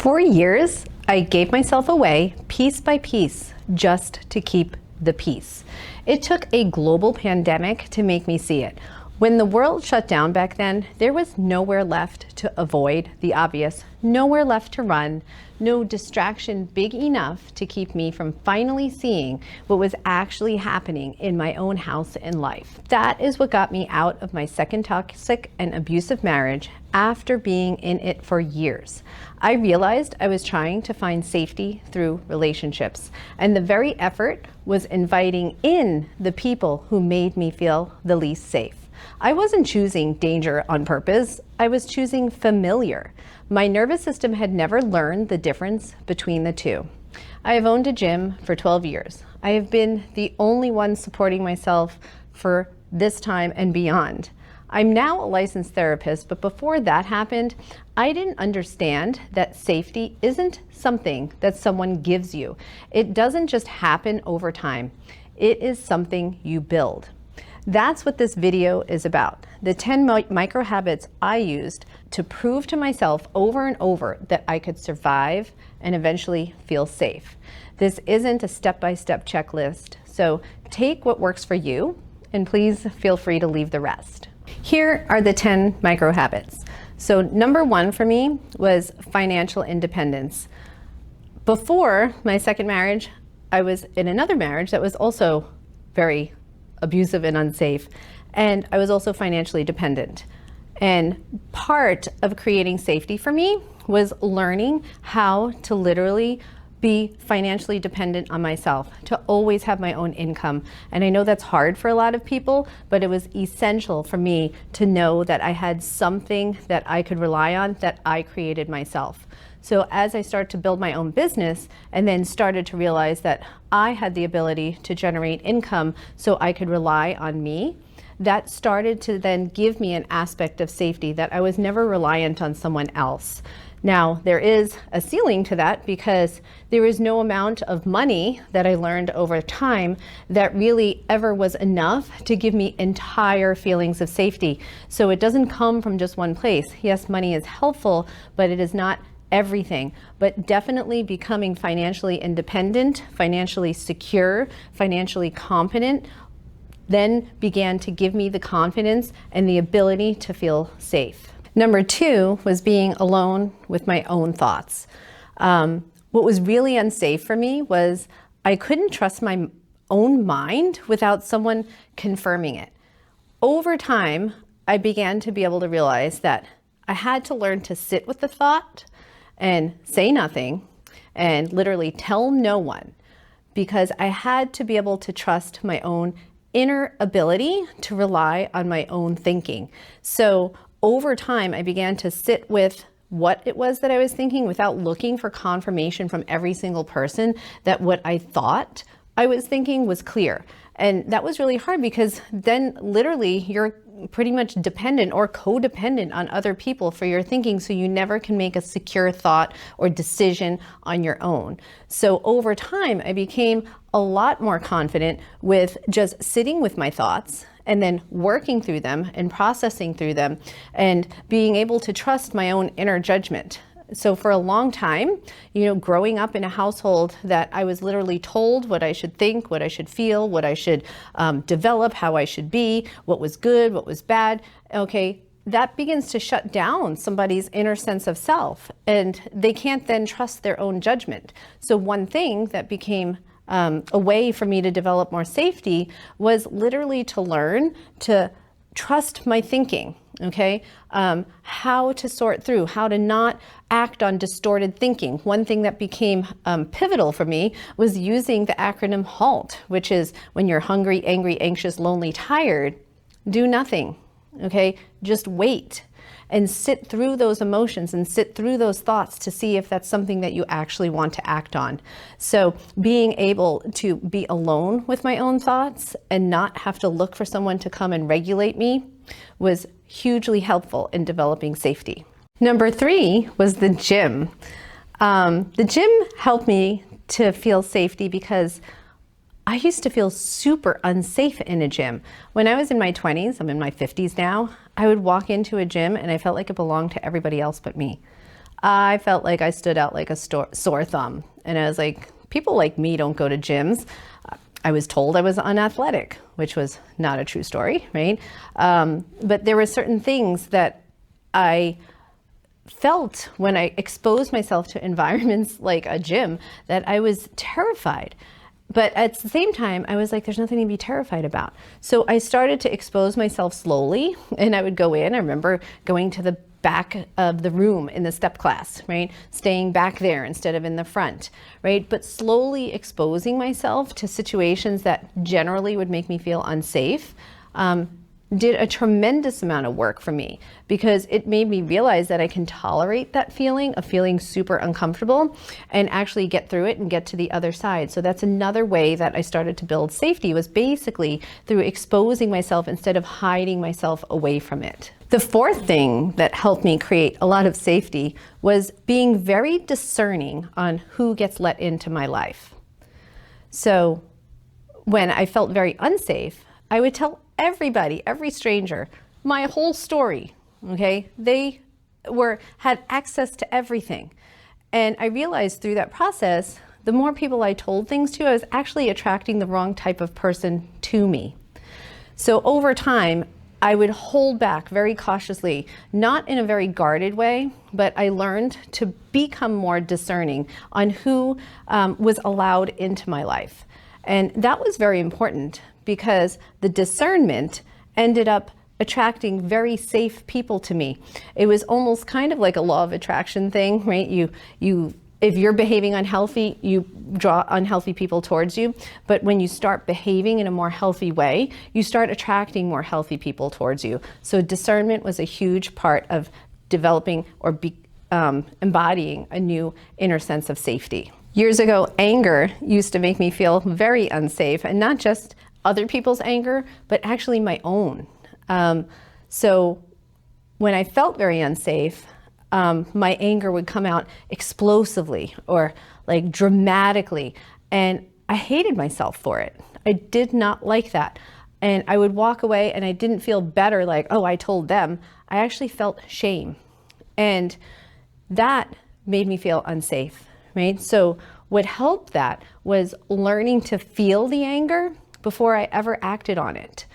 For years, I gave myself away piece by piece just to keep the peace. It took a global pandemic to make me see it. When the world shut down back then, there was nowhere left to avoid the obvious, nowhere left to run, no distraction big enough to keep me from finally seeing what was actually happening in my own house and life. That is what got me out of my second toxic and abusive marriage after being in it for years. I realized I was trying to find safety through relationships, and the very effort was inviting in the people who made me feel the least safe. I wasn't choosing danger on purpose, I was choosing familiar. My nervous system had never learned the difference between the two. I have owned a gym for 12 years. I have been the only one supporting myself for this time and beyond. I'm now a licensed therapist, but before that happened, I didn't understand that safety isn't something that someone gives you. It doesn't just happen over time. It is something you build. That's what this video is about. The 10 micro habits I used to prove to myself over and over that I could survive and eventually feel safe. This isn't a step-by-step checklist, so take what works for you and please feel free to leave the rest. Here are the 10 micro habits. So number one for me was financial independence. Before my second marriage, I was in another marriage that was also very abusive and unsafe, and I was also financially dependent. And part of creating safety for me was learning how to literally be financially dependent on myself, to always have my own income. And I know that's hard for a lot of people, but it was essential for me to know that I had something that I could rely on that I created myself. So as I started to build my own business and then started to realize that I had the ability to generate income so I could rely on me, that started to then give me an aspect of safety that I was never reliant on someone else. Now, there is a ceiling to that because there is no amount of money that I learned over time that really ever was enough to give me entire feelings of safety. So it doesn't come from just one place. Yes, money is helpful, but it is not everything. But definitely becoming financially independent, financially secure, financially competent, then began to give me the confidence and the ability to feel safe. Number two was being alone with my own thoughts. What was really unsafe for me was I couldn't trust my own mind without someone confirming it. Over time, I began to be able to realize that I had to learn to sit with the thought and say nothing and literally tell no one, because I had to be able to trust my own inner ability to rely on my own thinking. So over time, I began to sit with what it was that I was thinking without looking for confirmation from every single person that what I thought I was thinking was clear. And that was really hard because then literally you're pretty much dependent or codependent on other people for your thinking, so you never can make a secure thought or decision on your own. So over time, I became a lot more confident with just sitting with my thoughts and then working through them and processing through them and being able to trust my own inner judgment. So for a long time, growing up in a household that I was literally told what I should think, what I should feel, what I should develop, how I should be, what was good, what was bad, okay, that begins to shut down somebody's inner sense of self, and they can't then trust their own judgment. So one thing that became a way for me to develop more safety was literally to learn to trust my thinking, okay? How to sort through, how to not act on distorted thinking. One thing that became pivotal for me was using the acronym HALT, which is when you're hungry, angry, anxious, lonely, tired, do nothing, okay? Just wait and sit through those emotions and sit through those thoughts to see if that's something that you actually want to act on. So being able to be alone with my own thoughts and not have to look for someone to come and regulate me was hugely helpful in developing safety. Number three was the gym. The gym helped me to feel safety because I used to feel super unsafe in a gym. When I was in my 20s, I'm in my 50s now, I would walk into a gym and I felt like it belonged to everybody else but me. I felt like I stood out like a sore thumb. And I was like, people like me don't go to gyms. I was told I was unathletic, which was not a true story, right? But there were certain things that I felt when I exposed myself to environments like a gym that I was terrified. But at the same time, I was like, there's nothing to be terrified about. So I started to expose myself slowly, and I would go in. I remember going to the back of the room in the step class, right? Staying back there instead of in the front, right? But slowly exposing myself to situations that generally would make me feel unsafe, did a tremendous amount of work for me, because it made me realize that I can tolerate that feeling of feeling super uncomfortable and actually get through it and get to the other side. So that's another way that I started to build safety, was basically through exposing myself instead of hiding myself away from it. The fourth thing that helped me create a lot of safety was being very discerning on who gets let into my life. So when I felt very unsafe, I would tell everybody, every stranger, my whole story, okay? They had access to everything. And I realized through that process, the more people I told things to, I was actually attracting the wrong type of person to me. So over time, I would hold back very cautiously, not in a very guarded way, but I learned to become more discerning on who was allowed into my life. And that was very important, because the discernment ended up attracting very safe people to me. It was almost kind of like a law of attraction thing, right? If you're behaving unhealthy, you draw unhealthy people towards you. But when you start behaving in a more healthy way, you start attracting more healthy people towards you. So discernment was a huge part of developing or embodying a new inner sense of safety. Years ago, anger used to make me feel very unsafe, and not just other people's anger, but actually my own. So when I felt very unsafe, my anger would come out explosively or like dramatically, and I hated myself for it. I did not like that. And I would walk away and I didn't feel better, like, oh, I told them. I actually felt shame. And that made me feel unsafe, right? So what helped that was learning to feel the anger before I ever acted on it.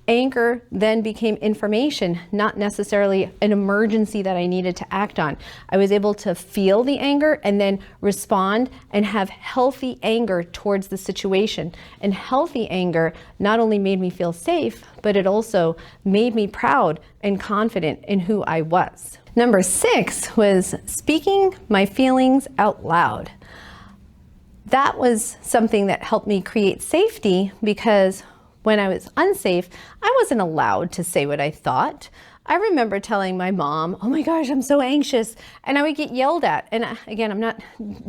Anger then became information, not necessarily an emergency that I needed to act on. I was able to feel the anger and then respond and have healthy anger towards the situation. And healthy anger not only made me feel safe, but it also made me proud and confident in who I was. Number 6 was speaking my feelings out loud. That was something that helped me create safety, because when I was unsafe, I wasn't allowed to say what I thought. I remember telling my mom, oh my gosh, I'm so anxious, and I would get yelled at. And again, I'm not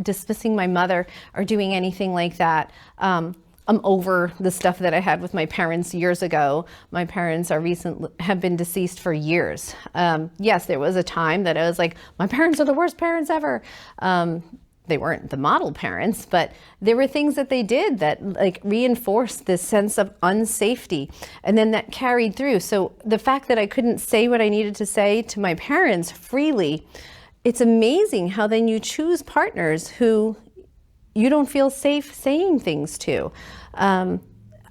dismissing my mother or doing anything like that. I'm over the stuff that I had with my parents years ago. My parents have been deceased for years. Yes, there was a time that I was like, my parents are the worst parents ever. They weren't the model parents, but there were things that they did that like reinforced this sense of unsafety, and then that carried through. So the fact that I couldn't say what I needed to say to my parents freely, it's amazing how then you choose partners who you don't feel safe saying things to.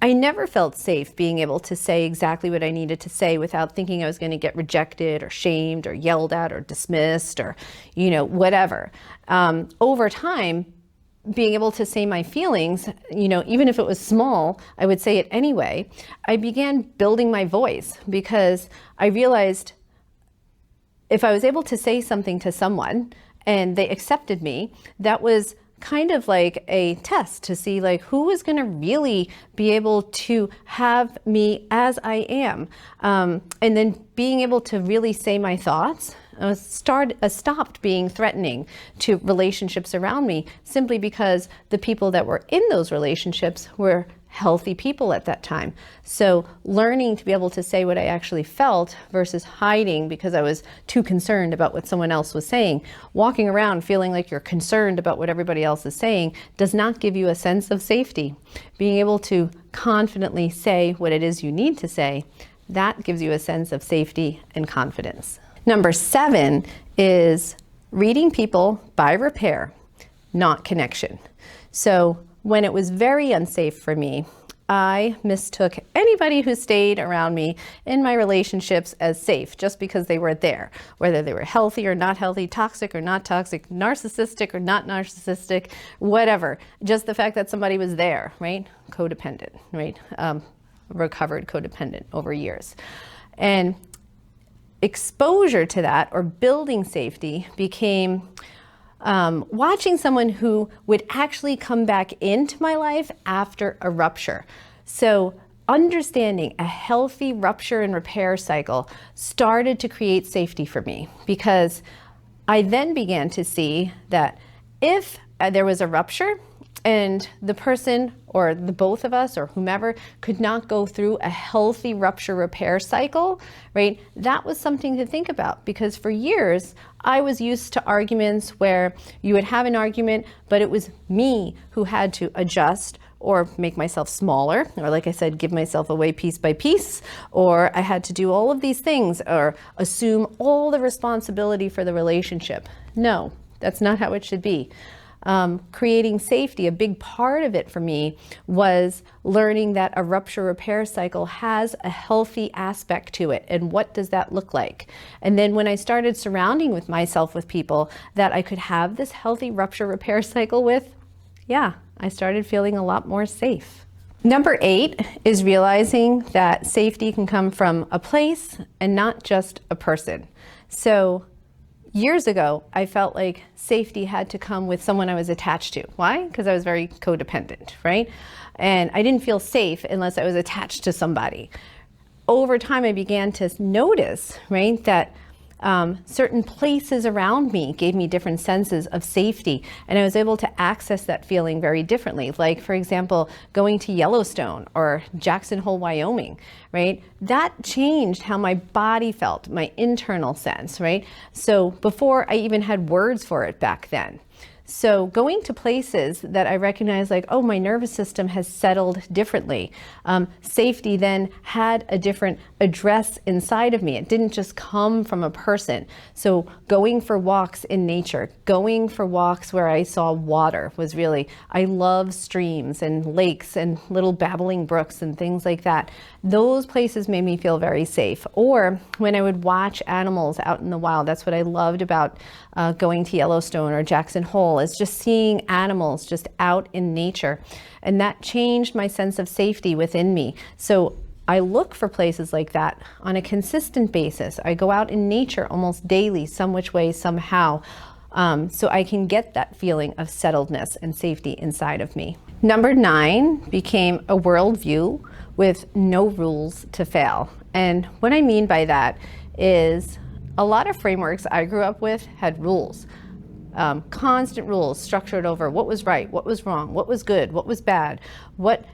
I never felt safe being able to say exactly what I needed to say without thinking I was going to get rejected or shamed or yelled at or dismissed or, whatever. Over time, being able to say my feelings, even if it was small, I would say it anyway. I began building my voice, because I realized if I was able to say something to someone and they accepted me, that was kind of like a test to see like who is going to really be able to have me as I am. And then being able to really say my thoughts stopped being threatening to relationships around me, simply because the people that were in those relationships were healthy people at that time. So learning to be able to say what I actually felt versus hiding because I was too concerned about what someone else was saying. Walking around feeling like you're concerned about what everybody else is saying does not give you a sense of safety. Being able to confidently say what it is you need to say, that gives you a sense of safety and confidence. Number 7 is Reading people by repair, not connection. So when it was very unsafe for me, I mistook anybody who stayed around me in my relationships as safe just because they were there, whether they were healthy or not healthy, toxic or not toxic, narcissistic or not narcissistic, whatever. Just the fact that somebody was there, right? Codependent, right? Recovered codependent over years. And exposure to that, or building safety, became watching someone who would actually come back into my life after a rupture. So understanding a healthy rupture and repair cycle started to create safety for me, because I then began to see that if there was a rupture and the person or the both of us or whomever could not go through a healthy rupture repair cycle, right? That was something to think about, because for years I was used to arguments where you would have an argument, but it was me who had to adjust or make myself smaller, or like I said, give myself away piece by piece, or I had to do all of these things or assume all the responsibility for the relationship. No, that's not how it should be. Creating safety, a big part of it for me was learning that a rupture repair cycle has a healthy aspect to it. And what does that look like? And then when I started surrounding with myself with people that I could have this healthy rupture repair cycle with, yeah, I started feeling a lot more safe. Number 8 is realizing that safety can come from a place and not just a person. So years ago, I felt like safety had to come with someone I was attached to. Why? Because I was very codependent, right? And I didn't feel safe unless I was attached to somebody. Over time, I began to notice, right, that certain places around me gave me different senses of safety, and I was able to access that feeling very differently. Like, for example, going to Yellowstone or Jackson Hole, Wyoming, right? That changed how my body felt, my internal sense, right? So before I even had words for it back then. So going to places that I recognize, like, oh, my nervous system has settled differently. Safety then had a different address inside of me. It didn't just come from a person. So going for walks in nature, going for walks where I saw water was really, I love streams and lakes and little babbling brooks and things like that. Those places made me feel very safe. Or when I would watch animals out in the wild, that's what I loved about going to Yellowstone or Jackson Hole, is just seeing animals just out in nature. And that changed my sense of safety within me. So I look for places like that on a consistent basis. I go out in nature almost daily, some which way, somehow, so I can get that feeling of settledness and safety inside of me. Number 9 became a worldview with no rules to fail. And what I mean by that is a lot of frameworks I grew up with had rules. Constant rules structured over what was right, what was wrong, what was good, what was bad,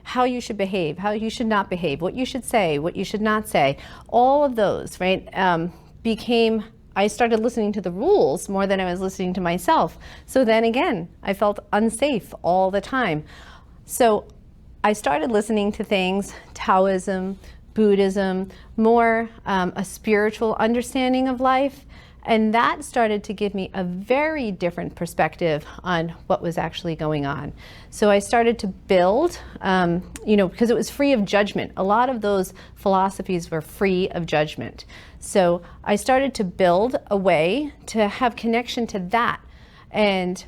how you should behave, how you should not behave, what you should say, what you should not say. All of those, right, I started listening to the rules more than I was listening to myself. So then again, I felt unsafe all the time. So I started listening to things, Taoism, Buddhism, more a spiritual understanding of life. And that started to give me a very different perspective on what was actually going on. So I started to build, because it was free of judgment. A lot of those philosophies were free of judgment. So I started to build a way to have connection to that. And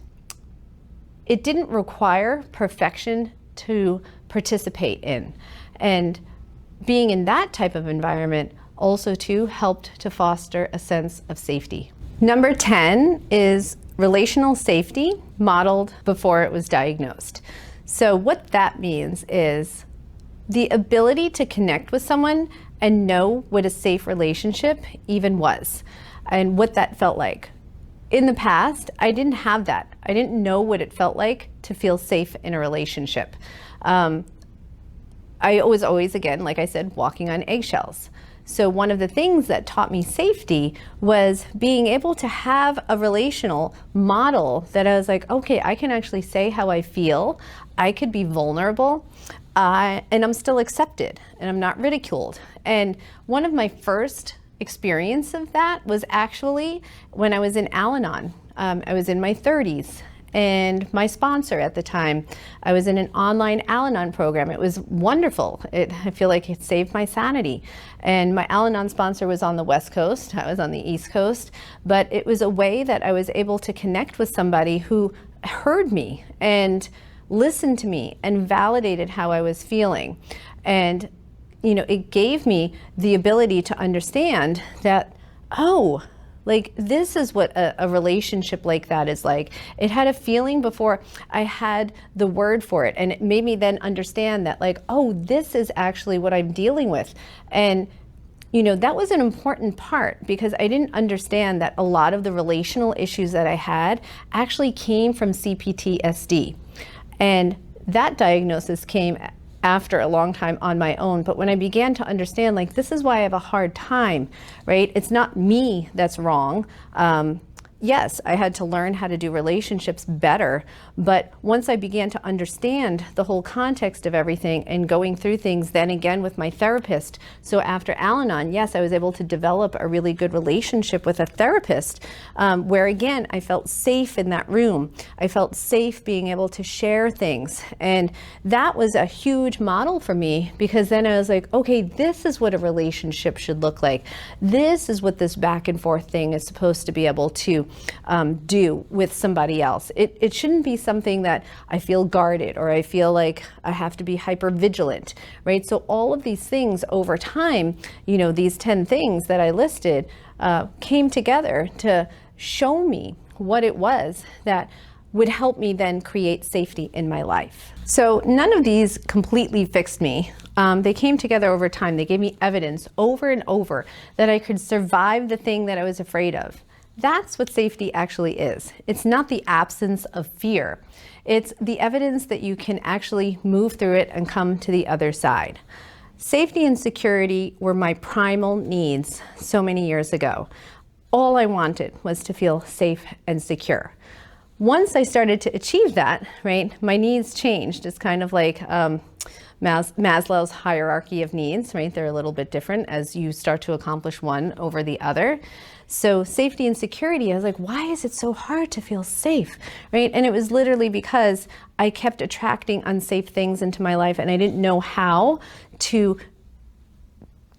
it didn't require perfection to participate in. And being in that type of environment also too helped to foster a sense of safety. Number 10 is relational safety modeled before it was diagnosed. So what that means is the ability to connect with someone and know what a safe relationship even was and what that felt like. In the past, I didn't have that. I didn't know what it felt like to feel safe in a relationship. I was always, again, like I said, walking on eggshells. So one of the things that taught me safety was being able to have a relational model that I was like, okay, I can actually say how I feel. I could be vulnerable, and I'm still accepted, and I'm not ridiculed. And one of my first experience of that was actually when I was in Al-Anon. I was in my 30s. And my sponsor at the time, I was in an online Al-Anon program. It was wonderful. I feel like it saved my sanity. And my Al-Anon sponsor was on the West Coast. I was on the East Coast. But it was a way that I was able to connect with somebody who heard me and listened to me and validated how I was feeling. And, you know, it gave me the ability to understand that, oh, like, this is what a relationship like that is like. It had a feeling before I had the word for it. And it made me then understand that, like, oh, this is actually what I'm dealing with. And, you know, that was an important part, because I didn't understand that a lot of the relational issues that I had actually came from CPTSD. And that diagnosis came after a long time on my own. But when I began to understand, like, this is why I have a hard time, right? It's not me that's wrong. Yes, I had to learn how to do relationships better, but once I began to understand the whole context of everything and going through things then again with my therapist, so after Al-Anon, yes, I was able to develop a really good relationship with a therapist, where again, I felt safe in that room. I felt safe being able to share things. And that was a huge model for me, because then I was like, okay, this is what a relationship should look like. This is what this back and forth thing is supposed to be able to do with somebody else. It shouldn't be something that I feel guarded or I feel like I have to be hyper vigilant, right? So all of these things over time, you know, these 10 things that I listed came together to show me what it was that would help me then create safety in my life. So none of these completely fixed me. They came together over time. They gave me evidence over and over that I could survive the thing that I was afraid of. That's what safety actually is. It's not the absence of fear. It's the evidence that you can actually move through it and come to the other side. Safety and security were my primal needs so many years ago. All I wanted was to feel safe and secure. Once I started to achieve that, right, my needs changed. It's kind of like Maslow's hierarchy of needs, right? They're a little bit different as you start to accomplish one over the other. So safety and security, I was like, why is it so hard to feel safe, right? And it was literally because I kept attracting unsafe things into my life and I didn't know how to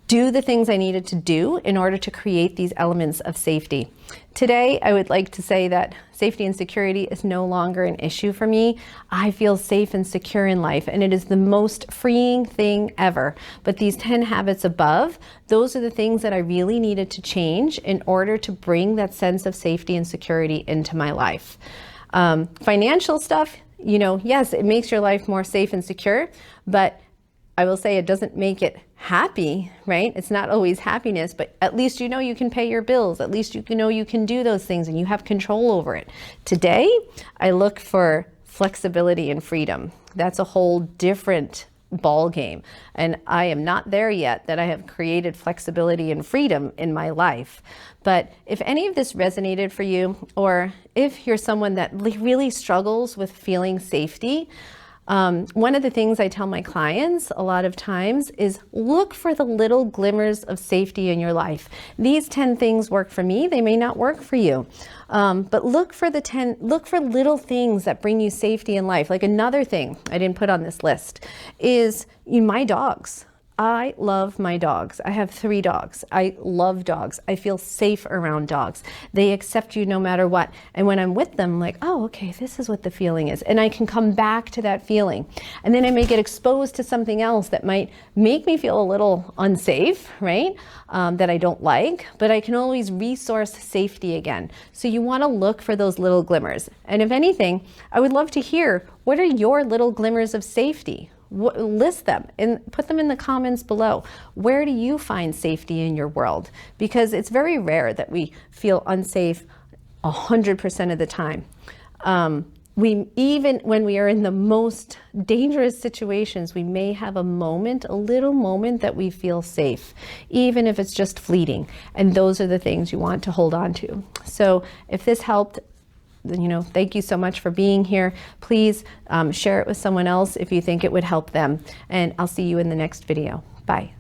do the things I needed to do in order to create these elements of safety. Today, I would like to say that safety and security is no longer an issue for me. I feel safe and secure in life, and it is the most freeing thing ever. But these 10 habits above, those are the things that I really needed to change in order to bring that sense of safety and security into my life. Financial stuff, you know, yes, it makes your life more safe and secure, but I will say it doesn't make it happy, right? It's not always happiness, but at least you know you can pay your bills. At least you know you can do those things and you have control over it. Today, I look for flexibility and freedom. That's a whole different ball game. And I am not there yet that I have created flexibility and freedom in my life. But if any of this resonated for you, or if you're someone that really struggles with feeling safety, one of the things I tell my clients a lot of times is look for the little glimmers of safety in your life. These 10 things work for me. They may not work for you. But look for little things that bring you safety in life. Like another thing I didn't put on this list is my dogs. I love my dogs. I have 3 dogs. I love dogs. I feel safe around dogs. They accept you no matter what. And when I'm with them, I'm like, oh, okay, this is what the feeling is. And I can come back to that feeling. And then I may get exposed to something else that might make me feel a little unsafe, right? That I don't like, but I can always resource safety again. So you want to look for those little glimmers. And if anything, I would love to hear, what are your little glimmers of safety? List them and put them in the comments below. Where do you find safety in your world? Because it's very rare that we feel unsafe 100% of the time. Even when we are in the most dangerous situations, we may have a little moment that we feel safe, even if it's just fleeting. And those are the things you want to hold on to. So if this helped, thank you so much for being here. Please share it with someone else if you think it would help them. And I'll see you in the next video. Bye.